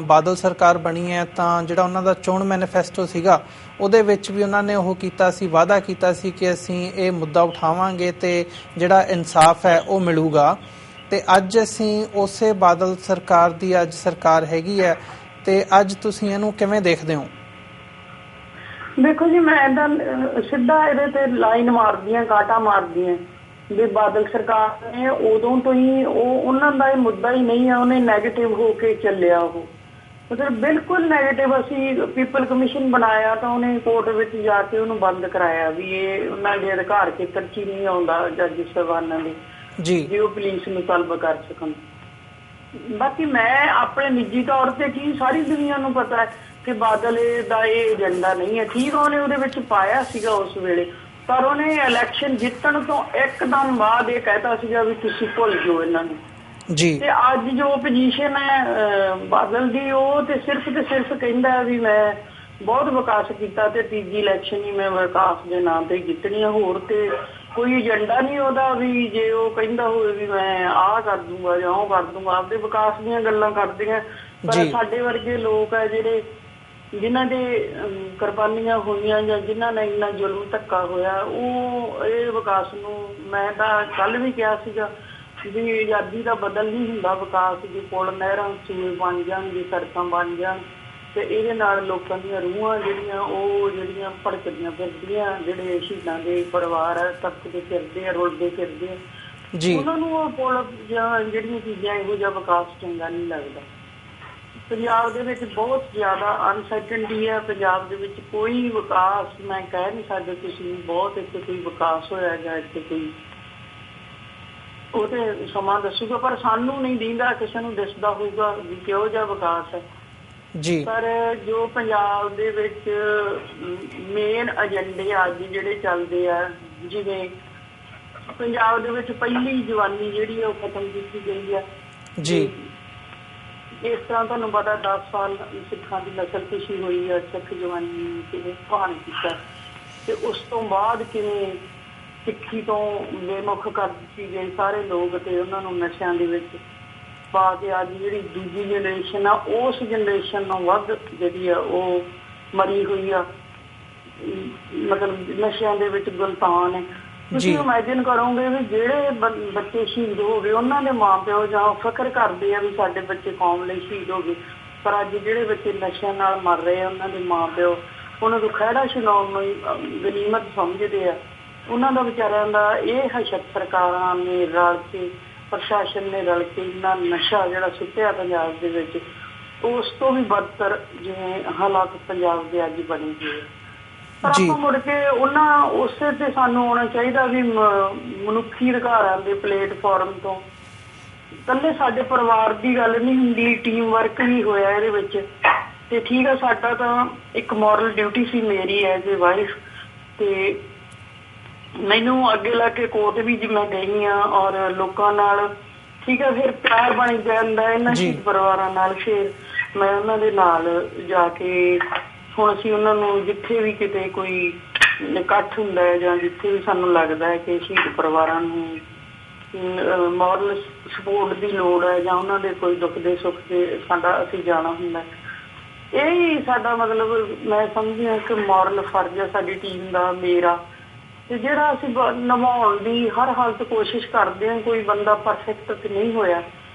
ਬਾਦਲ ਸਰਕਾਰ ਬਣੀ ਹੈ, ਤਾਂ ਜਿਹੜਾ ਉਹਨਾਂ ਦਾ ਚੋਣ ਮੈਨੀਫੈਸਟੋ ਸੀਗਾ ਉਹਦੇ ਵਿੱਚ ਵੀ ਉਹਨਾਂ ਨੇ ਉਹ ਕੀਤਾ ਸੀ, ਵਾਅਦਾ ਕੀਤਾ ਸੀ ਕਿ ਅਸੀਂ ਇਹ ਮੁੱਦਾ ਉਠਾਵਾਂਗੇ ਤੇ ਜਿਹੜਾ ਇਨਸਾਫ ਹੈ ਉਹ ਮਿਲੂਗਾ। ਤੇ ਅੱਜ ਅਸੀਂ ਉਸੇ ਬਾਦਲ ਸਰਕਾਰ ਦੀ ਅੱਜ ਸਰਕਾਰ ਹੈਗੀ ਹੈ, ਤੇ ਅੱਜ ਤੁਸੀਂ ਇਹਨੂੰ ਕਿਵੇਂ ਦੇਖਦੇ ਹੋ? ਦੇਖੋ ਜੀ, ਮੈਂ ਏਦਾਂ ਸਿੱਧਾ ਇਹਦੇ ਤੇ ਲਾਈਨ ਮਾਰਦੀਆਂ, ਕਾਂਟਾ ਮਾਰਦੀਆਂ ਵੀ ਬਾਦਲ ਸਰਕਾਰ ਨੇ ਉਦੋਂ ਤੋਂ ਹੀ ਉਹਨਾਂ ਦਾ ਇਹ ਮੁੱਦਾ ਹੀ ਨਹੀਂ ਹੈ, ਉਹਨੇ ਨੈਗੇਟਿਵ ਹੋ ਕੇ ਚੱਲਿਆ, ਉਹ ਮਤਲਬ ਬਿਲਕੁਲ ਨੈਗੇਟਿਵ। ਅਸੀਂ ਪੀਪਲ ਕਮਿਸ਼ਨ ਬਣਾਇਆ ਤਾਂ ਉਹਨੇ ਕੋਰਟ ਵਿੱਚ ਜਾ ਕੇ ਉਹਨੂੰ ਬੰਦ ਕਰਾਇਆ ਵੀ ਇਹ ਉਹਨਾਂ ਦੇ ਅਧਿਕਾਰ ਖੇਤਰ 'ਚ ਹੀ ਨਹੀਂ ਆਉਂਦਾ ਜੱਜ ਸਾਹਿਬਾਨਾਂ ਦੇ ਜੀ, ਉਹ ਪੁਲਿਸ ਨੂੰ ਤਲਬ ਕਰ ਸਕਣ। ਬਾਕੀ ਮੈਂ ਆਪਣੇ ਨਿੱਜੀ ਤੌਰ ਤੇ ਕੀ ਸਾਰੀ ਦੁਨੀਆ ਨੂੰ ਪਤਾ ਹੈ ਕਿ ਬਾਦਲ ਦਾ ਇਹ ਏਜੰਡਾ ਨਹੀਂ ਹੈ। ਠੀਕ, ਉਹਨੇ ਉਹਦੇ ਵਿੱਚ ਪਾਇਆ ਸੀਗਾ ਉਸ ਵੇਲੇ, ਪਰ ਉਹਨੇ ਇਲੈਕਸ਼ਨ ਜਿੱਤਣ ਤੋਂ ਇੱਕਦਮ ਬਾਅਦ ਇਹ ਕਹਿਤਾ ਸੀਗਾ ਵੀ ਤੁਸੀਂ ਭੁੱਲ ਜਾਓ ਇਹਨਾਂ ਨੂੰ ਜੀ। ਤੇ ਅੱਜ ਜੋ ਪੋਜੀਸ਼ਨ ਹੈ ਬਾਦਲ ਦੀ, ਉਹ ਤੇ ਸਿਰਫ ਕਹਿੰਦਾ ਵੀ ਮੈਂ ਬਹੁਤ ਵਿਕਾਸ ਕੀਤਾ ਤੇ ਤੀਜੀ ਇਲੈਕਸ਼ਨ ਹੀ ਮੈਂ ਵਿਕਾਸ ਦੇ ਨਾਂ ਤੇ ਜਿੱਤਣੀ ਆ, ਹੋਰ ਤੇ ਕੋਈ ਏਜੰਡਾ ਨਹੀਂ ਉਹਦਾ ਵੀ ਜੇ ਉਹ ਕਹਿੰਦਾ ਹੋਵੇ ਵੀ ਮੈਂ ਆਹ ਕਰ ਦੂੰਗਾ ਜਾਂ ਉਹ ਕਰ ਦੂੰਗਾ। ਆਪਦੇ ਵਿਕਾਸ ਦੀਆਂ ਗੱਲਾਂ ਕਰਦੀਆਂ, ਪਰ ਸਾਡੇ ਵਰਗੇ ਲੋਕ ਆ ਜਿਹੜੇ ਜਿਨ੍ਹਾਂ ਦੇ ਕੁਰਬਾਨੀਆਂ ਹੋਈਆਂ ਜਾਂ ਜਿਨ੍ਹਾਂ ਨੇ ਇੰਨਾ ਜ਼ੁਲਮ ਧੱਕਾ ਹੋਇਆ, ਉਹ ਇਹ ਵਿਕਾਸ ਨੂੰ, ਮੈਂ ਤਾਂ ਕੱਲ ਵੀ ਕਿਹਾ ਸੀਗਾ ਵੀ ਆਜ਼ਾਦੀ ਦਾ ਬਦਲ ਨਹੀਂ ਹੁੰਦਾ ਵਿਕਾਸ, ਜੇ ਪੁਲ, ਨਹਿਰਾਂ, ਸੂਏ ਬਣ ਜਾਣ, ਜੇ ਸੜਕਾਂ ਬਣ ਜਾਣ, ਤੇ ਇਹਦੇ ਨਾਲ ਲੋਕਾਂ ਦੀਆਂ ਰੂਹਾਂ ਜਿਹੜੀਆਂ ਭੜਕਦੀਆਂ ਫਿਰਦੀਆਂ, ਜਿਹੜੇ ਸ਼ਹੀਦਾਂ ਦੇ ਪਰਿਵਾਰ ਆ ਤਪਕਦੇ ਫਿਰਦੇ ਆ, ਰੁਲਦੇ ਫਿਰਦੇ ਆ, ਉਹਨਾਂ ਨੂੰ ਉਹ ਪੁਲ ਜਾਂ ਜਿਹੜੀਆਂ ਚੀਜ਼ਾਂ ਇਹੋ ਜਿਹਾ ਵਿਕਾਸ ਚੰਗਾ ਨਹੀਂ ਲੱਗਦਾ। ਪੰਜਾਬ ਦੇ ਵਿੱਚ ਬਹੁਤ ਜ਼ਿਆਦਾ ਅਨਸਰਟਨਟੀ ਹੈ। ਪੰਜਾਬ ਦੇ ਵਿੱਚ ਕੋਈ ਵਿਕਾਸ ਮੈਂ ਕਹਿ ਨਹੀਂ ਸਕਦੇ ਤੁਸੀਂ ਬਹੁਤ ਇੱਥੇ ਕੋਈ ਵਿਕਾਸ ਹੋਇਆ ਜਾਂ ਇੱਥੇ ਕੋਈ, ਉਹ ਤੇ ਸਮਾਂ ਦੱਸੂਗਾ, ਪਰ ਸਾਨੂੰ ਨਹੀਂ ਦਿਖਦਾ, ਕਿਸੇ ਨੂੰ ਦਿਸਦਾ ਹੋਊਗਾ ਵੀ ਕਿਹੋ ਜਿਹਾ ਵਿਕਾਸ ਹੈ ਜੀ। ਪਰ ਜੋ ਪੰਜਾਬ ਦੇ ਵਿੱਚ ਮੇਨ ਏਜੰਡੇ ਅੱਜ ਜਿਹੜੇ ਚੱਲਦੇ ਆ, ਜਿਵੇਂ ਪੰਜਾਬ ਦੇ ਵਿੱਚ ਪਹਿਲੀ ਜਵਾਨੀ ਜਿਹੜੀ ਉਹ ਖਤਮ ਕੀਤੀ ਗਈ ਆ ਜੀ। ਇਸ ਤਰ੍ਹਾਂ ਤੁਹਾਨੂੰ ਪਤਾ 10 ਸਾਲ ਸਿੱਖਾਂ ਦੀ ਨਸਲਕੁਸ਼ੀ ਹੋਈ ਆ, ਸਿੱਖ ਜਵਾਨੀ ਕਿਵੇਂ ਭਾਣ ਕੀਤਾ, ਤੇ ਉਸ ਤੋਂ ਬਾਅਦ ਕਿਵੇਂ ਸਿੱਖੀ ਤੋਂ ਬੇਮੁਖ ਕਰ ਦਿੱਤੀ ਗਈ ਸਾਰੇ ਲੋਕ, ਤੇ ਉਹਨਾਂ ਨੂੰ ਨਸ਼ਿਆਂ ਦੇ ਵਿੱਚ ਪਾ ਕੇ ਅੱਜ ਜਿਹੜੀ ਦੂਜੀ ਜਨਰੇਸ਼ਨ ਆ, ਉਸ ਜਨਰੇਸ਼ਨ ਨੂੰ ਵੱਧ ਜਿਹੜੀ ਆ ਉਹ ਮਰੀ ਹੋਈ ਆ, ਮਤਲਬ ਨਸ਼ਿਆਂ ਦੇ ਵਿੱਚ ਗੁਲਤਾਨ ਹੈ। ਤੁਸੀਂ ਇਮੈਜਿਨ ਕਰੋਗੇ ਵੀ ਜਿਹੜੇ ਬੱਚੇ ਸ਼ਹੀਦ ਹੋ ਗਏ ਉਹਨਾਂ ਦੇ ਮਾਂ ਪਿਓ ਜਾਂ ਫਿਕਰ ਕਰਦੇ ਆ ਵੀ ਸਾਡੇ ਬੱਚੇ ਕੌਮ ਲਈ ਸ਼ਹੀਦ ਹੋ ਗਏ, ਪਰ ਅੱਜ ਜਿਹੜੇ ਬੱਚੇ ਨਸ਼ਿਆਂ ਨਾਲ ਮਰ ਰਹੇ ਆ ਉਹਨਾਂ ਦੇ ਮਾਂ ਪਿਓ ਉਹਨਾਂ ਨੂੰ ਖਹਿੜਾ ਛਡਾਉਣ ਨੂੰ ਗਨੀਮਤ ਸਮਝਦੇ ਆ। ਉਹਨਾਂ ਦਾ ਵਿਚਾਰਿਆਂ ਦਾ ਇਹ ਹਸ਼ਤ ਸਰਕਾਰਾਂ ਨੇ ਰਲ ਕੇ, ਪ੍ਰਸ਼ਾਸਨ ਨੇ ਰਲ ਕੇ ਇੰਨਾ ਨਸ਼ਾ ਜਿਹੜਾ ਸੁੱਟਿਆ ਪੰਜਾਬ ਦੇ ਵਿੱਚ, 'ਚ ਉਸ ਤੋਂ ਵੀ ਬਦਤਰ ਜਿਵੇਂ ਹਾਲਾਤ ਪੰਜਾਬ ਦੇ ਅੱਜ ਬਣੇ ਹੋਏ। ਪਰ ਆਪਾਂ ਮੁੜ ਕੇ ਉਹਨਾਂ ਉਸੇ ਤੇ ਸਾਨੂੰ ਆਉਣਾ ਚਾਹੀਦਾ ਵੀ ਮਨੁੱਖੀ ਅਧਿਕਾਰਾਂ ਦੇ ਪਲੇਟਫਾਰਮ ਤੋਂ। ਇਕੱਲੇ ਸਾਡੇ ਪਰਿਵਾਰ ਦੀ ਗੱਲ ਨਹੀਂ ਹੁੰਦੀ, ਟੀਮ ਵਰਕ ਵੀ ਹੋਇਆ ਇਹਦੇ ਵਿੱਚ। ਤੇ ਠੀਕ ਆ, ਸਾਡਾ ਤਾਂ ਇੱਕ ਮੋਰਲ ਡਿਊਟੀ ਸੀ ਮੇਰੀ ਐਜ਼ ਏ ਵਾਈਫ, ਤੇ ਮੈਨੂੰ ਅੱਗੇ ਲਾ ਕੇ ਕੋਰਟ ਵੀ ਮੈਂ ਗਈ ਹਾਂ ਔਰ ਲੋਕਾਂ ਨਾਲ ਠੀਕ ਹੈ ਫਿਰ ਪਿਆਰ ਬਣ ਜਾਂਦਾ ਇਹਨਾਂ ਸ਼ਹੀਦ ਪਰਿਵਾਰਾਂ ਨਾਲ। ਫਿਰ ਮੈਂ ਉਹਨਾਂ ਦੇ ਨਾਲ ਜਾ ਕੇ ਹੁਣ ਅਸੀਂ ਉਹਨਾਂ ਨੂੰ ਜਿੱਥੇ ਵੀ ਕਿਤੇ ਕੋਈ ਇਕੱਠ ਹੁੰਦਾ ਹੈ ਜਾਂ ਜਿੱਥੇ ਵੀ ਸਾਨੂੰ ਲੱਗਦਾ ਹੈ ਕਿ ਸ਼ਹੀਦ ਪਰਿਵਾਰਾਂ ਨੂੰ ਮੋਰਲ ਸਪੋਰਟ ਦੀ ਲੋੜ ਹੈ ਜਾਂ ਉਹਨਾਂ ਦੇ ਕੋਈ ਦੁੱਖ ਦੇ ਸੁੱਖ ਦੇ ਸਾਡਾ ਅਸੀਂ ਜਾਣਾ ਹੁੰਦਾ। ਇਹ ਸਾਡਾ ਮਤਲਬ ਮੈਂ ਸਮਝਦੀ ਹਾਂ ਕਿ ਮੋਰਲ ਫਰਜ਼ ਹੈ ਸਾਡੀ ਟੀਮ ਦਾ, ਮੇਰਾ, ਤੇ ਜਿਹੜਾ ਅਸੀਂ ਨਿਭਾਉਣ ਦੀ ਹਰ ਹਾਲਤ ਕੋਸ਼ਿਸ਼ ਕਰਦੇ ਹਾਂ। ਕੋਈ ਬੰਦਾ ਪਰਫੈਕਟ ਤੇ ਨਹੀਂ ਹੋਇਆ,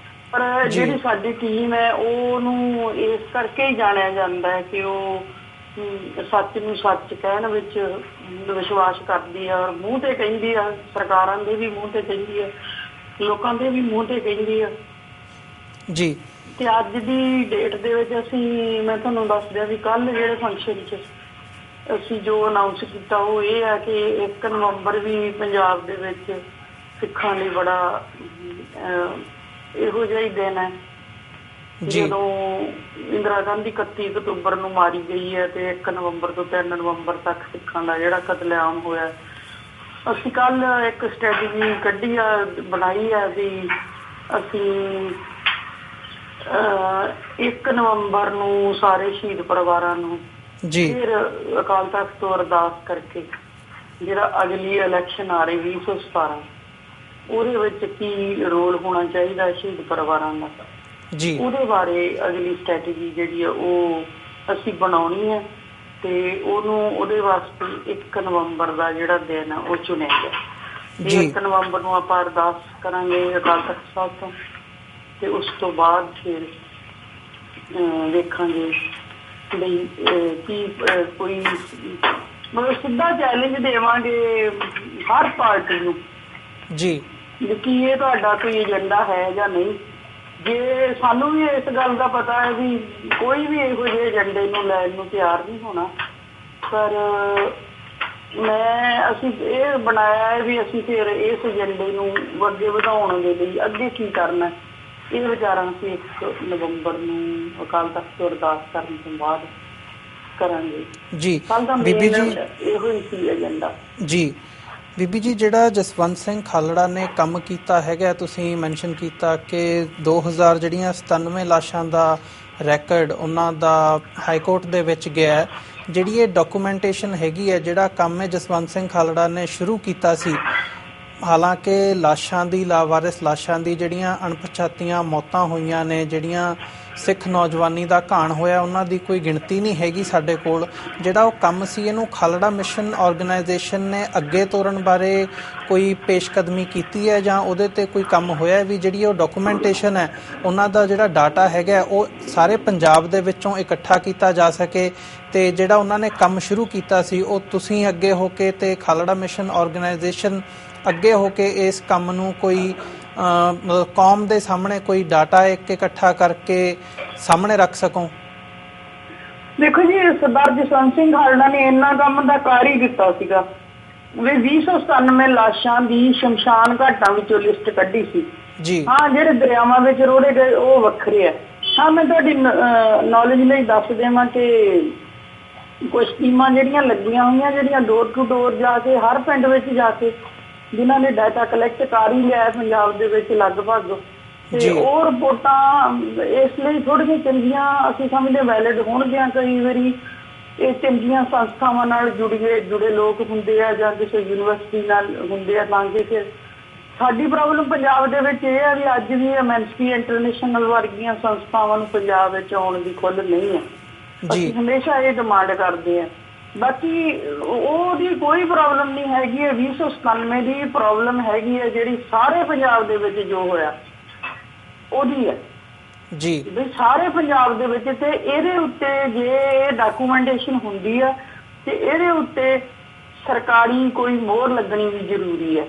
ਪਰ ਜਿਹੜੀ ਸਾਡੀ ਟੀਮ ਹੈ ਉਹਨੂੰ ਇਸ ਕਰਕੇ ਹੀ ਜਾਣਿਆ ਜਾਂਦਾ ਹੈ ਕਿ ਉਹ ਸੱਚ ਨੂੰ ਸੱਚ ਕਹਿਣ ਵਿੱਚ ਵਿਸ਼ਵਾਸ ਕਰਦੀ ਆ ਔਰ ਮੂੰਹ ਤੇ ਕਹਿੰਦੀ ਆ, ਸਰਕਾਰਾਂ ਦੇ ਵੀ ਮੂੰਹ ਤੇ ਕਹਿੰਦੀ ਆ, ਲੋਕਾਂ ਦੇ ਵੀ ਮੂੰਹ ਤੇ ਕਹਿੰਦੀ ਆ ਜੀ। ਤੇ ਅੱਜ ਦੀ ਡੇਟ ਦੇ ਵਿੱਚ ਮੈਂ ਤੁਹਾਨੂੰ ਦੱਸ ਦਿਆਂ ਵੀ ਕੱਲ ਜਿਹੜੇ ਫੰਕਸ਼ਨ 'ਚ ਅਸੀਂ ਜੋ ਅਨਾਊਂਸ ਕੀਤਾ ਉਹ ਇਹ ਹੈ ਕਿ 1 ਨਵੰਬਰ ਵੀ ਪੰਜਾਬ ਦੇ ਵਿੱਚ ਸਿੱਖਾਂ ਲਈ ਬੜਾ ਇਹੋ ਜਿਹਾ ਹੀ ਦਿਨ ਹੈ ਜਦੋਂ ਇੰਦਰਾ ਗਾਂਧੀ 31 ਅਕਤੂਬਰ ਨੂੰ ਮਾਰੀ ਗਈ ਹੈ ਤੇ 1 ਨਵੰਬਰ ਤੋਂ 3 ਨਵੰਬਰ ਤੱਕ ਸਿੱਖਾਂ ਦਾ ਜਿਹੜਾ ਕਤਲੇਆਮ ਹੋਇਆ। ਅਸੀਂ ਕੱਲ ਇੱਕ ਸਟ੍ਰੈਟੇਜੀ ਕੱਢੀ ਆ, ਬਣਾਈ ਆ ਵੀ ਅਸੀਂ 1 ਨਵੰਬਰ ਨੂੰ ਸਾਰੇ ਸ਼ਹੀਦ ਪਰਿਵਾਰਾਂ ਨੂੰ ਫਿਰ ਅਕਾਲ ਤਖ਼ਤ ਤੋਂ ਅਰਦਾਸ ਕਰਕੇ ਜਿਹੜਾ ਅਗਲੀ ਇਲੈਕਸ਼ਨ ਆ ਰਹੀ 2017 ਉਹਦੇ ਵਿੱਚ ਕੀ ਰੋਲ ਹੋਣਾ ਚਾਹੀਦਾ ਸ਼ਹੀਦ ਪਰਿਵਾਰਾਂ ਦਾ, ਉਹਦੇ ਬਾਰੇ ਅਗਲੀ ਸਟ੍ਰੈਟੇਜੀ ਜਿਹੜੀ ਆ ਉਹ ਅਸੀਂ ਬਣਾਉਣੀ ਹੈ। ਤੇ ਉਹਦੇ ਵਾਸਤੇ 1 ਨਵੰਬਰ ਦਾ ਜਿਹੜਾ ਦਿਨ ਆ ਉਹ ਚੁਣਿਆ ਗਿਆ। 1 ਨਵੰਬਰ ਨੂੰ ਆਪਾਂ ਅਰਦਾਸ ਕਰਾਂਗੇ ਅਕਾਲ ਤਖ਼ਤ ਸਾਹਿਬ ਤੋਂ, ਤੇ ਉਸ ਤੋਂ ਬਾਅਦ ਫਿਰ ਵੇਖਾਂਗੇ ਬਈ ਕੀ ਕੋਈ ਮਤਲਬ ਸਿੱਧਾ ਚੈਲੰਜ ਦੇਵਾਂਗੇ ਹਰ ਪਾਰਟੀ ਨੂੰ ਜੀ ਕਿ ਇਹ ਤੁਹਾਡਾ ਕੋਈ ਏਜੰਡਾ ਹੈ ਜਾਂ ਨਹੀਂ। ਜੇ ਸਾਨੂੰ ਵੀ ਇਸ ਗੱਲ ਦਾ ਪਤਾ ਹੈ ਵੀ ਕੋਈ ਵੀ ਇਹੋ ਜਿਹੇ ਏਜੰਡੇ ਨੂੰ ਲੈਣ ਨੂੰ ਤਿਆਰ ਨਹੀਂ ਹੋਣਾ, ਪਰ ਅਸੀਂ ਇਹ ਬਣਾਇਆ ਹੈ ਵੀ ਅਸੀਂ ਫਿਰ ਇਸ ਏਜੰਡੇ ਨੂੰ ਅੱਗੇ ਵਧਾਉਣ ਦੇ ਲਈ ਅੱਗੇ ਕੀ ਕਰਨਾ ਇਹ ਵਿਚਾਰਾਂ ਅਸੀਂ 1 ਨਵੰਬਰ ਨੂੰ ਅਕਾਲ ਤਖ਼ਤ ਤੋਂ ਅਰਦਾਸ ਕਰਨ ਤੋਂ ਬਾਅਦ ਕਰਾਂਗੇ ਜੀ। ਬੀਬੀ ਜੀ ਇਹੋ ਹੀ ਸੀ ਏਜੰਡਾ ਜੀ। ਬੀਬੀ ਜੀ, ਜਿਹੜਾ ਜਸਵੰਤ ਸਿੰਘ ਖਾਲੜਾ ਨੇ ਕੰਮ ਕੀਤਾ ਹੈਗਾ, ਤੁਸੀਂ ਮੈਂਸ਼ਨ ਕੀਤਾ ਕਿ 2000 ਜਿਹੜੀਆਂ 97 ਲਾਸ਼ਾਂ ਦਾ ਰੈਕਡ ਉਹਨਾਂ ਦਾ ਹਾਈ ਕੋਰਟ ਦੇ ਵਿੱਚ ਗਿਆ, ਜਿਹੜੀ ਇਹ ਡਾਕੂਮੈਂਟੇਸ਼ਨ ਹੈਗੀ ਹੈ, ਜਿਹੜਾ ਕੰਮ ਹੈ ਜਸਵੰਤ ਸਿੰਘ ਖਾਲੜਾ ਨੇ ਸ਼ੁਰੂ ਕੀਤਾ ਸੀ। ਹਾਲਾਂਕਿ ਲਾਸ਼ਾਂ ਦੀ ਲਾਵਾਰਿਸ ਲਾਸ਼ਾਂ ਦੀ ਜਿਹੜੀਆਂ ਅਣਪਛਾਤੀਆਂ ਮੌਤਾਂ ਹੋਈਆਂ ਨੇ, ਜਿਹੜੀਆਂ ਸਿੱਖ ਨੌਜਵਾਨੀ ਦਾ ਘਾਣ ਹੋਇਆ, ਉਹਨਾਂ ਦੀ ਕੋਈ ਗਿਣਤੀ ਨਹੀਂ ਹੈਗੀ ਸਾਡੇ ਕੋਲ। ਜਿਹੜਾ ਉਹ ਕੰਮ ਸੀ ਇਹਨੂੰ ਖਾਲੜਾ ਮਿਸ਼ਨ ਆਰਗੇਨਾਈਜੇਸ਼ਨ ਨੇ ਅੱਗੇ ਤੋਰਨ ਬਾਰੇ ਕੋਈ ਪੇਸ਼ਕਦਮੀ ਕੀਤੀ ਹੈ ਜਾਂ ਉਹਦੇ ਤੇ ਕੋਈ ਕੰਮ ਹੋਇਆ ਵੀ ਜਿਹੜੀ ਉਹ ਡਾਕੂਮੈਂਟੇਸ਼ਨ ਹੈ ਉਹਨਾਂ ਦਾ ਜਿਹੜਾ ਡਾਟਾ ਹੈਗਾ ਉਹ ਸਾਰੇ ਪੰਜਾਬ ਦੇ ਵਿੱਚੋਂ ਇਕੱਠਾ ਕੀਤਾ ਜਾ ਸਕੇ, ਤੇ ਜਿਹੜਾ ਉਹਨਾਂ ਨੇ ਕੰਮ ਸ਼ੁਰੂ ਕੀਤਾ ਸੀ ਉਹ ਤੁਸੀਂ ਅੱਗੇ ਹੋ ਕੇ ਤੇ ਖਾਲੜਾ ਮਿਸ਼ਨ ਆਰਗੇਨਾਈਜੇਸ਼ਨ ਅੱਗੇ ਹੋ ਕੇ ਇਸ ਕੰਮ ਨੂੰ ਕੋਈ ਮਤਲਬ ਕੌਮ ਦੇ ਸਾਹਮਣੇ ਕੋਈ ਡਾਟਾ ਇਕੱਠਾ ਕਰਕੇ ਸਾਹਮਣੇ ਰੱਖ ਸਕੋ? ਦੇਖੋ ਜੀ, ਸਰਦਾਰ ਜਸਵੰਤ ਸਿੰਘ ਖਾਲੜਾ ਨੇ ਇੰਨਾ ਕੰਮ ਦਾ ਕਾਰ ਹੀ ਦਿੱਤਾ ਸੀਗਾ ਵੀ 297 ਲਾਸ਼ਾਂ ਦੀ ਸ਼ਮਸ਼ਾਨ ਘਾਟਾਂ ਵਿੱਚੋਂ ਲਿਸਟ ਕੱਢੀ ਸੀ ਜੀ। ਹਾਂ, ਜਿਹੜੇ ਦਰਿਆਵਾਂ ਵਿੱਚ ਰੋੜੇ ਗਏ ਉਹ ਵੱਖਰੇ ਆ। ਹਾਂ, ਮੈਂ ਤੁਹਾਡੀ ਨੌਲੇਜ ਲਈ ਦੱਸ ਦੇਵਾਂ ਕਿ ਕੁਝ ਟੀਮਾਂ ਜਿਹੜੀਆਂ ਲੱਗੀਆਂ ਹੋਈਆਂ, ਜਿਹੜੀਆਂ ਡੋਰ ਟੂ ਡੋਰ ਜਾ ਕੇ ਹਰ ਪਿੰਡ ਵਿੱਚ ਜਾ ਕੇ ਜਿਨ੍ਹਾਂ ਨੇ ਡਾਟਾ ਕਲੈਕਟ ਕਰ ਹੀ ਲਿਆ ਪੰਜਾਬ ਦੇ ਵਿੱਚ ਲਗਭਗ, ਤੇ ਉਹ ਰਿਪੋਰਟਾਂ ਇਸ ਲਈ ਥੋੜ੍ਹੀਆਂ ਚੰਗੀਆਂ ਅਸੀਂ ਸਮਝਦੇ ਵੈਲਿਡ ਹੋਣਗੀਆਂ। ਕਈ ਵਾਰੀ ਇਹ ਚੰਗੀਆਂ ਸੰਸਥਾਵਾਂ ਨਾਲ ਜੁੜੇ ਲੋਕ ਹੁੰਦੇ ਆ ਜਾਂ ਕਿਸੇ ਯੂਨੀਵਰਸਿਟੀ ਨਾਲ ਹੁੰਦੇ ਆ, ਤਾਂ ਕਿ ਫਿਰ ਸਾਡੀ ਪ੍ਰੋਬਲਮ ਪੰਜਾਬ ਦੇ ਵਿੱਚ ਇਹ ਹੈ ਵੀ ਅੱਜ ਵੀ ਐਮਐਨਸੀ ਇੰਟਰਨੈਸ਼ਨਲ ਵਰਗੀਆਂ ਸੰਸਥਾਵਾਂ ਨੂੰ ਪੰਜਾਬ ਵਿੱਚ ਆਉਣ ਦੀ ਖੁੱਲ੍ਹ ਨਹੀਂ ਹੈ। ਅਸੀਂ ਹਮੇਸ਼ਾ ਇਹ ਡਿਮਾਂਡ ਕਰਦੇ ਹਾਂ। ਬਾਕੀ ਉਹਦੀ ਕੋਈ ਪ੍ਰੋਬਲਮ ਨਹੀਂ ਹੈਗੀ ਹੈ। 297 ਦੀ ਪ੍ਰੋਬਲਮ ਹੈਗੀ ਹੈ ਜਿਹੜੀ ਸਾਰੇ ਪੰਜਾਬ ਦੇ ਵਿੱਚ ਜੋ ਹੋਇਆ ਉਹਦੀ ਹੈ ਜੀ, ਵੀ ਸਾਰੇ ਪੰਜਾਬ ਦੇ ਵਿੱਚ। ਤੇ ਇਹਦੇ ਉੱਤੇ ਜੇ ਡਾਕੂਮੈਂਟੇਸ਼ਨ ਹੁੰਦੀ ਹੈ ਤੇ ਇਹਦੇ ਉੱਤੇ ਸਰਕਾਰੀ ਕੋਈ ਮੋਹਰ ਲੱਗਣੀ ਵੀ ਜ਼ਰੂਰੀ ਹੈ।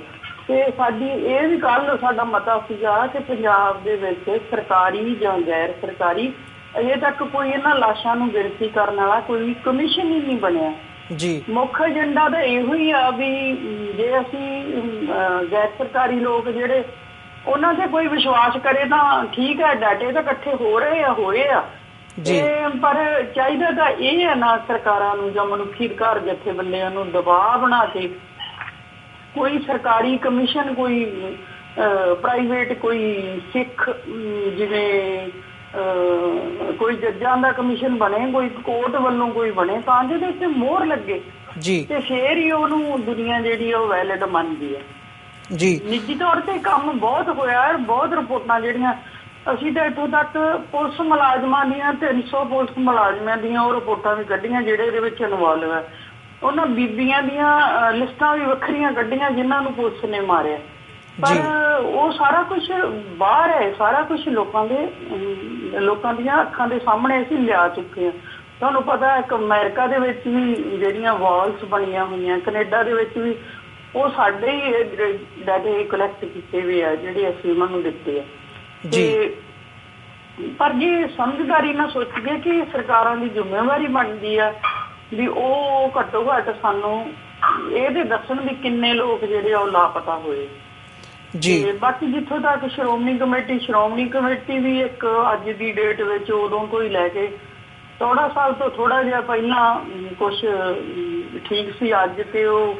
ਤੇ ਸਾਡੀ ਇਹ ਵੀ ਕੱਲ ਸਾਡਾ ਮਤਾ ਸੀਗਾ ਕਿ ਪੰਜਾਬ ਦੇ ਵਿੱਚ ਸਰਕਾਰੀ ਜਾਂ ਗੈਰ ਸਰਕਾਰੀ ਅਜੇ ਤੱਕ ਕੋਈ ਇਹਨਾਂ ਲਾਸ਼ਾਂ ਨੂੰ ਗਿਣਤੀ ਕਰਨ ਵਾਲਾ ਕੋਈ ਕਮਿਸ਼ਨ ਹੀ ਨਹੀਂ ਬਣਿਆ। ਜੀ ਮੁੱਖ ਏਜੰਡਾ ਤਾਂ ਇਹੋ ਹੀ ਆ ਵੀ ਜੇ ਅਸੀਂ ਗੈਰ ਸਰਕਾਰੀ ਲੋਕ ਜਿਹੜੇ ਉਹਨਾਂ ਤੇ ਕੋਈ ਵਿਸ਼ਵਾਸ ਕਰੇ ਤਾਂ ਠੀਕ ਹੈ, ਡਾਟੇ ਤਾਂ ਇਕੱਠੇ ਹੋਏ ਆ ਪਰ ਚਾਹੀਦਾ ਤਾਂ ਇਹ ਹੈ ਨਾ ਸਰਕਾਰਾਂ ਨੂੰ ਜਾਂ ਮਨੁੱਖੀ ਅਧਿਕਾਰ ਜਥੇਬੰਦੀਆਂ ਨੂੰ ਦਬਾਅ ਬਣਾ ਕੇ ਕੋਈ ਸਰਕਾਰੀ ਕਮਿਸ਼ਨ, ਕੋਈ ਪ੍ਰਾਈਵੇਟ, ਕੋਈ ਸਿੱਖ ਜਿਵੇਂ ਕੋਈ ਜੱਜਾਂ ਦਾ ਕਮਿਸ਼ਨ ਬਣੇ, ਕੋਈ ਕੋਰਟ ਵੱਲੋਂ ਕੋਈ ਬਣੇ ਤਾਂ ਜਿਹਦੇ ਉੱਤੇ ਮੋਹਰ ਲੱਗੇ ਤੇ ਫੇਰ ਹੀ ਉਹਨੂੰ ਦੁਨੀਆ ਜਿਹੜੀ ਉਹ ਵੈਲਿਡ ਮੰਨਦੀ ਹੈ। ਜੀ ਨਿੱਜੀ ਤੌਰ ਤੇ ਕੰਮ ਬਹੁਤ ਹੋਇਆ, ਬਹੁਤ ਰਿਪੋਰਟਾਂ ਜਿਹੜੀਆਂ ਅਸੀਂ ਤਾਂ ਇੱਥੋਂ ਤੱਕ ਪੁਲਿਸ ਮੁਲਾਜ਼ਮਾਂ ਦੀਆਂ 300 ਪੁਲਿਸ ਮੁਲਾਜ਼ਮਾਂ ਦੀਆਂ ਉਹ ਰਿਪੋਰਟਾਂ ਵੀ ਕੱਢੀਆਂ ਜਿਹੜੇ ਇਹਦੇ ਵਿੱਚ ਇਨਵੋਲਵ ਹੈ। ਉਹਨਾਂ ਬੀਬੀਆਂ ਦੀਆਂ ਲਿਸਟਾਂ ਵੀ ਵੱਖਰੀਆਂ ਕੱਢੀਆਂ ਜਿਨ੍ਹਾਂ ਨੂੰ ਪੁਲਿਸ ਨੇ ਮਾਰਿਆ, ਪਰ ਉਹ ਸਾਰਾ ਕੁਝ ਬਾਹਰ ਹੈ, ਸਾਰਾ ਕੁਝ ਲੋਕਾਂ ਦੀਆਂ ਅੱਖਾਂ ਦੇ ਸਾਹਮਣੇ ਅਸੀਂ ਲਿਆ ਚੁੱਕੇ ਹਾਂ। ਤੁਹਾਨੂੰ ਪਤਾ ਇੱਕ ਅਮਰੀਕਾ ਦੇ ਵਿੱਚ ਵੀ ਜਿਹੜੀਆਂ ਵਾਲਸ ਬਣੀਆਂ ਹੋਈਆਂ, ਕੈਨੇਡਾ ਦੇ ਵਿੱਚ ਵੀ ਉਹ ਸਾਡੇ ਹੀ ਡਾਟੇ ਕਲੈਕਟ ਕੀਤੇ ਹੋਏ ਆ ਜਿਹੜੇ ਅਸੀਂ ਉਹਨਾਂ ਨੂੰ ਦਿੱਤੇ ਆ। ਤੇ ਪਰ ਜੇ ਸਮਝਦਾਰੀ ਨਾਲ ਸੋਚੀਏ ਕਿ ਸਰਕਾਰਾਂ ਦੀ ਜ਼ਿੰਮੇਵਾਰੀ ਬਣਦੀ ਆ ਵੀ ਉਹ ਘੱਟੋ ਘੱਟ ਸਾਨੂੰ ਇਹਦੇ ਦੱਸਣ ਵੀ ਕਿੰਨੇ ਲੋਕ ਜਿਹੜੇ ਉਹ ਲਾਪਤਾ ਹੋਏ। ਜੀ ਬਾਕੀ ਜਿੱਥੋਂ ਤੱਕ ਸ਼੍ਰੋਮਣੀ ਕਮੇਟੀ ਵੀ ਇੱਕ ਅੱਜ ਦੀ ਡੇਟ ਵਿੱਚ ਉਦੋਂ ਤੋਂ ਹੀ ਲੈ ਕੇ 14 ਸਾਲ ਤੋਂ ਥੋੜਾ ਜਿਹਾ ਪਹਿਲਾਂ ਕੁਛ ਠੀਕ ਸੀ, ਅੱਜ ਤੇ ਉਹ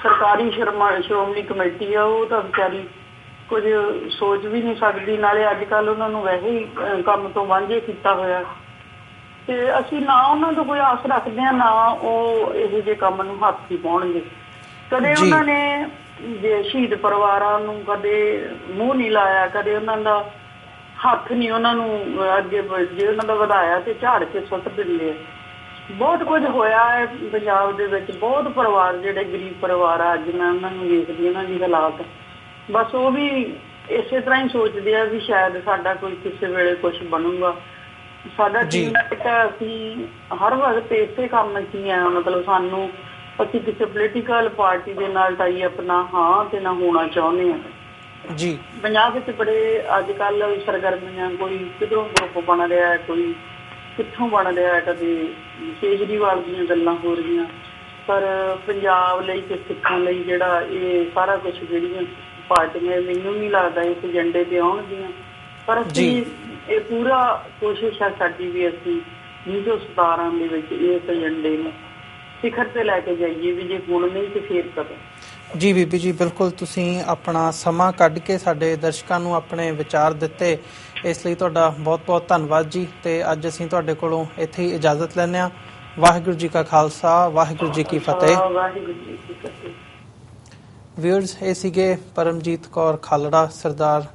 ਸਰਕਾਰੀ ਸ਼੍ਰੋਮਣੀ ਕਮੇਟੀ ਆ ਉਹ ਤਾਂ ਵਿਚਾਰੀ ਕੁਝ ਸੋਚ ਵੀ ਨਹੀਂ ਸਕਦੀ। ਨਾਲੇ ਅੱਜ ਕੱਲ੍ਹ ਉਹਨਾਂ ਨੂੰ ਵੈਸੇ ਹੀ ਕੰਮ ਤੋਂ ਵਾਂਝੇ ਕੀਤਾ ਹੋਇਆ ਤੇ ਅਸੀਂ ਨਾ ਉਹਨਾਂ ਤੋਂ ਕੋਈ ਆਸ ਰੱਖਦੇ ਹਾਂ, ਨਾ ਉਹ ਇਹੋ ਜਿਹੇ ਕੰਮ ਨੂੰ ਹੱਥ ਹੀ ਪਾਉਣਗੇ। ਕਦੇ ਉਹਨਾਂ ਨੇ ਜੇ ਸ਼ਹੀਦ ਪਰਿਵਾਰਾਂ ਨੂੰ ਕਦੇ ਮੂੰਹ ਨਹੀਂ ਲਾਇਆ, ਕਦੇ ਉਹਨਾਂ ਦਾ ਹੱਥ ਨਹੀਂ ਉਹਨਾਂ ਨੂੰ ਅੱਗੇ ਜੇ ਉਹਨਾਂ ਦਾ ਵਧਾਇਆ ਤੇ ਝਾੜ ਕੇ ਸੁੱਟ ਦਿੰਦੇ ਆ। ਬਹੁਤ ਕੁਝ ਹੋਇਆ ਹੈ ਪੰਜਾਬ ਦੇ ਵਿੱਚ, ਬਹੁਤ ਪਰਿਵਾਰ ਜਿਹੜੇ ਗਰੀਬ ਪਰਿਵਾਰ ਆ ਅੱਜ ਮੈਂ ਉਹਨਾਂ ਨੂੰ ਵੇਖਦੀ, ਉਹਨਾਂ ਦੀ ਹਾਲਾਤ ਬਸ ਉਹ ਵੀ ਇਸੇ ਤਰ੍ਹਾਂ ਹੀ ਸੋਚਦੇ ਆ ਵੀ ਸ਼ਾਇਦ ਸਾਡਾ ਕੋਈ ਕਿਸੇ ਵੇਲੇ ਕੁਝ ਬਣੂਗਾ। ਸਾਡਾ ਅਸੀਂ ਹਰ ਵਕਤ ਇਸੇ ਕੰਮ 'ਚ ਹੀ ਆ, ਮਤਲਬ ਸਾਨੂੰ ਅਸੀਂ ਕਿਸੇ ਪੋਲੀਟੀਕਲ ਪਾਰਟੀ ਦੇ ਨਾਲ ਟਾਈ ਅਪ ਹਾਂ ਤੇ ਨਾ ਹੋਣਾ ਚਾਹੁੰਦੇ ਹਾਂ। ਜੀ ਪੰਜਾਬ ਵਿੱਚ ਬੜੇ ਅੱਜ ਕੱਲ੍ਹ ਸਰਗਰਮੀਆਂ, ਕੋਈ ਕਿਧਰੋਂ ਗਰੁੱਪ ਬਣ ਰਿਹਾ, ਕੋਈ ਕਿੱਥੋਂ ਬਣ ਰਿਹਾ, ਕਦੇ ਕੇਜਰੀਵਾਲ ਦੀਆਂ ਗੱਲਾਂ ਹੋ ਰਹੀਆਂ, ਪਰ ਪੰਜਾਬ ਲਈ ਤੇ ਸਿੱਖਾਂ ਲਈ ਜਿਹੜਾ ਇਹ ਸਾਰਾ ਕੁਛ ਜਿਹੜੀਆਂ ਪਾਰਟੀਆਂ ਮੈਨੂੰ ਨਹੀਂ ਲੱਗਦਾ ਇਸ ਏਜੰਡੇ ਤੇ ਆਉਣਗੀਆਂ। ਪਰ ਅਸੀਂ ਇਹ ਪੂਰਾ ਕੋਸ਼ਿਸ਼ ਹੈ ਸਾਡੀ ਵੀ ਅਸੀਂ 2017 ਦੇ ਵਿੱਚ ਇਸ ਏਜੰਡੇ ਨੂੰ ਸਿਖਰ ਤੇ ਲੈ ਕੇ ਜਾਈਏ ਵੀ ਜੇ ਹੁਣ ਨਹੀਂ ਤੇ ਫੇਰ ਕਦੋਂ। ਜੀ ਬੀਬੀ ਜੀ, ਬਿਲਕੁਲ ਤੁਸੀਂ ਆਪਣਾ ਸਮਾਂ ਕੱਢ ਕੇ ਸਾਡੇ ਦਰਸ਼ਕਾਂ ਨੂੰ ਆਪਣੇ ਵਿਚਾਰ ਦਿੱਤੇ, ਇਸ ਲਈ ਤੁਹਾਡਾ ਬਹੁਤ ਬਹੁਤ ਧੰਨਵਾਦ ਜੀ। ਤੇ ਅੱਜ ਅਸੀਂ ਤੁਹਾਡੇ ਕੋਲੋਂ ਇੱਥੇ ਹੀ ਇਜਾਜ਼ਤ ਲੈਂਦੇ ਹਾਂ। ਵਾਹਿਗੁਰੂ ਜੀ ਕਾ ਖਾਲਸਾ, ਵਾਹਿਗੁਰੂ ਜੀ ਕੀ ਫਤਿਹ। ਵਾਹਿਗੁਰੂ ਜੀ ਕੀ ਫਤਿਹ। ਵਿਊਅਰਸ, ਇਹ ਸੀਗੇ ਪਰਮਜੀਤ ਕੌਰ ਖਾਲੜਾ, ਸਰਦਾਰ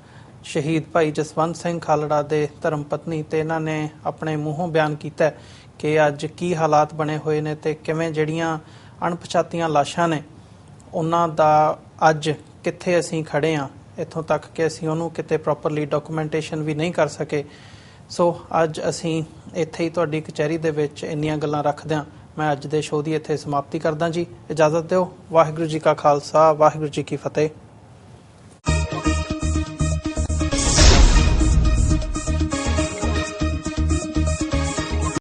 ਸ਼ਹੀਦ ਭਾਈ ਜਸਵੰਤ ਸਿੰਘ ਖਾਲੜਾ ਦੇ ਧਰਮ ਪਤਨੀ, ਤੇ ਇਹਨਾਂ ਨੇ ਆਪਣੇ ਮੂੰਹੋਂ ਬਿਆਨ ਕੀਤਾ ਕਿ ਅੱਜ ਕੀ ਹਾਲਾਤ ਬਣੇ ਹੋਏ ਨੇ ਤੇ ਕਿਵੇਂ ਜਿਹੜੀਆਂ ਅਣਪਛਾਤੀਆਂ ਲਾਸ਼ਾਂ ਨੇ ਉਹਨਾਂ ਦਾ ਅੱਜ ਕਿੱਥੇ ਅਸੀਂ ਖੜੇ ਹਾਂ, ਇੱਥੋਂ ਤੱਕ ਕਿ ਅਸੀਂ ਉਹਨੂੰ ਕਿਤੇ ਪ੍ਰੋਪਰਲੀ ਡਾਕੂਮੈਂਟੇਸ਼ਨ ਵੀ ਨਹੀਂ ਕਰ ਸਕੇ। ਸੋ ਅੱਜ ਅਸੀਂ ਇੱਥੇ ਹੀ ਤੁਹਾਡੀ ਕਚਹਿਰੀ ਦੇ ਵਿੱਚ ਇੰਨੀਆਂ ਗੱਲਾਂ ਰੱਖਦਿਆਂ ਮੈਂ ਅੱਜ ਦੇ ਸ਼ੋਅ ਦੀ ਇੱਥੇ ਸਮਾਪਤੀ ਕਰਦਾ ਜੀ। ਇਜਾਜ਼ਤ ਦਿਓ। ਵਾਹਿਗੁਰੂ ਜੀ ਕਾ ਖਾਲਸਾ, ਵਾਹਿਗੁਰੂ ਜੀ ਕੀ ਫਤਿਹ।